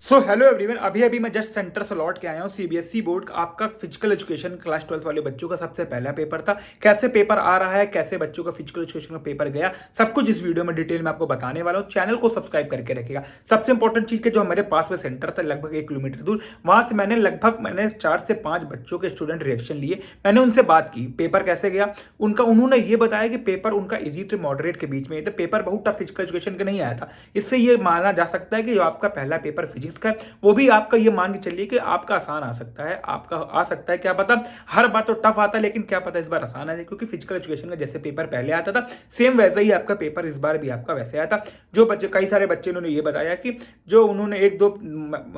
So hello everyone, अभी मैं just centre से लौट के आया हूँ। सीबीएसई बोर्ड का आपका फिजिकल एजुकेशन क्लास 12 वाले बच्चों का सबसे पहला पेपर था। कैसे पेपर आ रहा है, कैसे बच्चों का फिजिकल एजुकेशन का पेपर गया, सब कुछ इस वीडियो में डिटेल में आपको बताने वाला हूँ। चैनल को सब्सक्राइब करके रखिएगा। सबसे इंपॉर्टेंट चीज के जो हमारे पास में सेंटर था लगभग 1 किलोमीटर दूर, वहां से मैंने 4 से 5 बच्चों के स्टूडेंट रिएक्शन लिए। मैंने उनसे बात की पेपर कैसे गया उन्होंने ये बताया कि पेपर उनका इजी टू मॉडरेट के बीच में था। पेपर बहुत टफ फिजिकल एजुकेशन का नहीं आया था। इससे ये माना जा सकता है कि जो आपका पहला पेपर फिजिक्स का वो भी आपका ये मान के चलिए कि आपका आसान आ सकता है। आपका आ सकता है, क्या पता। हर बार तो टफ आता है, लेकिन क्या पता इस बार आसान आ जाए, क्योंकि फिजिकल एजुकेशन का जैसे पेपर पहले आता था सेम वैसा ही आपका पेपर इस बार भी आपका वैसे आया था। जो बच्चे, कई सारे बच्चे उन्होंने ये बताया कि जो उन्होंने 1-2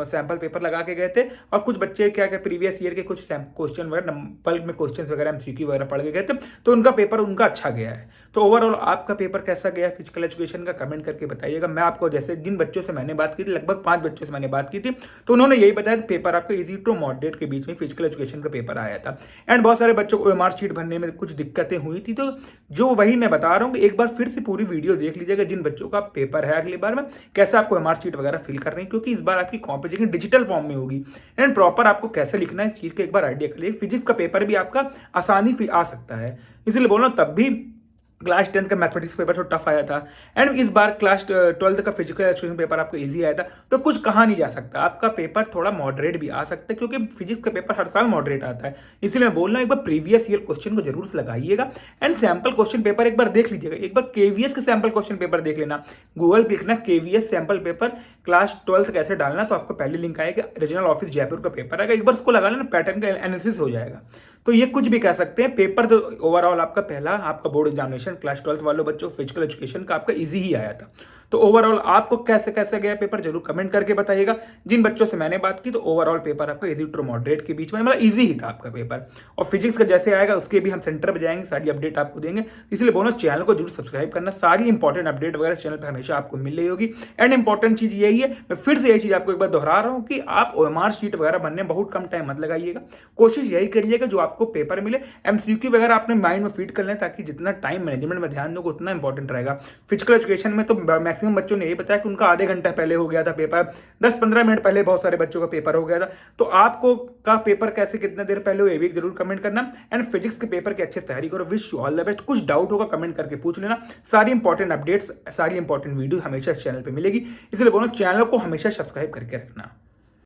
सैंपल पेपर लगा के गए थे, और कुछ बच्चे क्या प्रीवियस ईयर के कुछ क्वेश्चन वगैरह बल्क में क्वेश्चन वगैरह एमसीक्यू वगैरह पढ़ के गए थे, तो उनका पेपर उनका अच्छा गया है। तो ओवरऑल आपका पेपर कैसा गया फिजिकल एजुकेशन का, कमेंट करके बताइएगा। मैं आपको जैसे जिन बच्चों से मैंने बात की थी, लगभग 5 बच्चों से मैंने बात की थी, तो उन्होंने यही बताया पेपर आपका इजी टू मॉडरेट के बीच में फिजिकल एजुकेशन का पेपर आया था। एंड बहुत सारे बच्चों को ओएमआर शीट भरने में कुछ दिक्कतें हुई थी, तो जो वही मैं बता रहा हूँ, एक बार फिर से पूरी वीडियो देख लीजिएगा। जिन बच्चों का पेपर है अगली बार में, कैसे आपको ओएमआर शीट वगैरह फिल करनी है, क्योंकि इस बार आपकी कॉम्पिटिशन डिजिटल फॉर्म में होगी। एंड प्रॉपर आपको कैसे लिखना है इस चीज का एक बार आइडिया कर लीजिए। फिजिक्स का पेपर भी आपका आसानी आ सकता है, इसलिए बोल रहा हूं, तब भी क्लास 10 का मैथमेटिक्स पेपर तो टफ आया था। एंड इस बार क्लास 12 का फिजिकल एजुकेशन पेपर आपका इजी आया था। तो कुछ कहा नहीं जा सकता, आपका पेपर थोड़ा मॉडरेट भी आ सकता है, क्योंकि फिजिक्स का पेपर हर साल मॉडरेट आता है। इसलिए मैं बोल रहा हूँ, एक बार प्रीवियस ईयर क्वेश्चन को जरूर से लगाइएगा। एंड सैम्पल क्वेश्चन पेपर एक बार देख लीजिएगा। एक बार केवीएस के सैम्पल क्वेश्चन पेपर देख लेना, गूगल पे लिखना केवीएस सैम्पल पेपर क्लास 12 कैसे डालना, तो आपको पहले लिंक आएगा, रीजनल ऑफिस जयपुर का पेपर आएगा। एक बार उसको लगा लेना, पैटर्न का एनालिसिस हो जाएगा। तो ये कुछ भी कह सकते हैं, पेपर तो ओवरऑल आपका पहला आपका बोर्ड एग्जामिनेशन क्लास 12 वालों बच्चों फिजिकल एजुकेशन का आपका इजी ही आया था। तो ओवरऑल आपको कैसे कैसे गया पेपर जरूर कमेंट करके बताइएगा। जिन बच्चों से मैंने बात की, तो ओवरऑल पेपर आपका इजी टू मॉडरेट के बीच में, मतलब इजी ही था आपका पेपर। और फिजिक्स का जैसे आएगा उसके भी हम सेंटर पर जाएंगे, सारी अपडेट आपको देंगे। इसलिए बोलो, चैनल को जरूर सब्सक्राइब करना। सारी इंपॉर्टेंट अपडेट वगैरह चैनल पर हमेशा आपको मिल रही होगी। एंड इंपॉर्टेंट चीज यही है, मैं फिर से यही चीज आपको एक बार दोहरा रहा हूँ कि आप ओएमआर शीट वगैरह बनने में बहुत कम टाइम मत लगाइएगा। कोशिश यही करिएगा जो आपको पेपर मिले एमसीक्यू वगैरह अपने माइंड में फीड कर लें, ताकि जितना टाइम मैनेजमेंट में ध्यान दोगे उतना इंपॉर्टेंट रहेगा। फिजिकल एजुकेशन में तो मैक्सिमम बच्चों ने यही बताया कि उनका आधे घंटा पहले हो गया था पेपर, 10-15 मिनट पहले बहुत सारे बच्चों का पेपर हो गया था। तो आपको का पेपर कैसे कितने देर पहले हो, ये भी जरूर कमेंट करना। एंड फिजिक्स के पेपर की अच्छे से तैयारी करो। Wish you all the best. कुछ डाउट होगा कमेंट करके पूछ लेना। सारी इंपॉर्टेंट अपडेट्स, सारी इंपॉर्टेंट वीडियो हमेशा इस चैनल पर मिलेगी, इसलिए बोलो चैनल को हमेशा सब्सक्राइब करके रखना।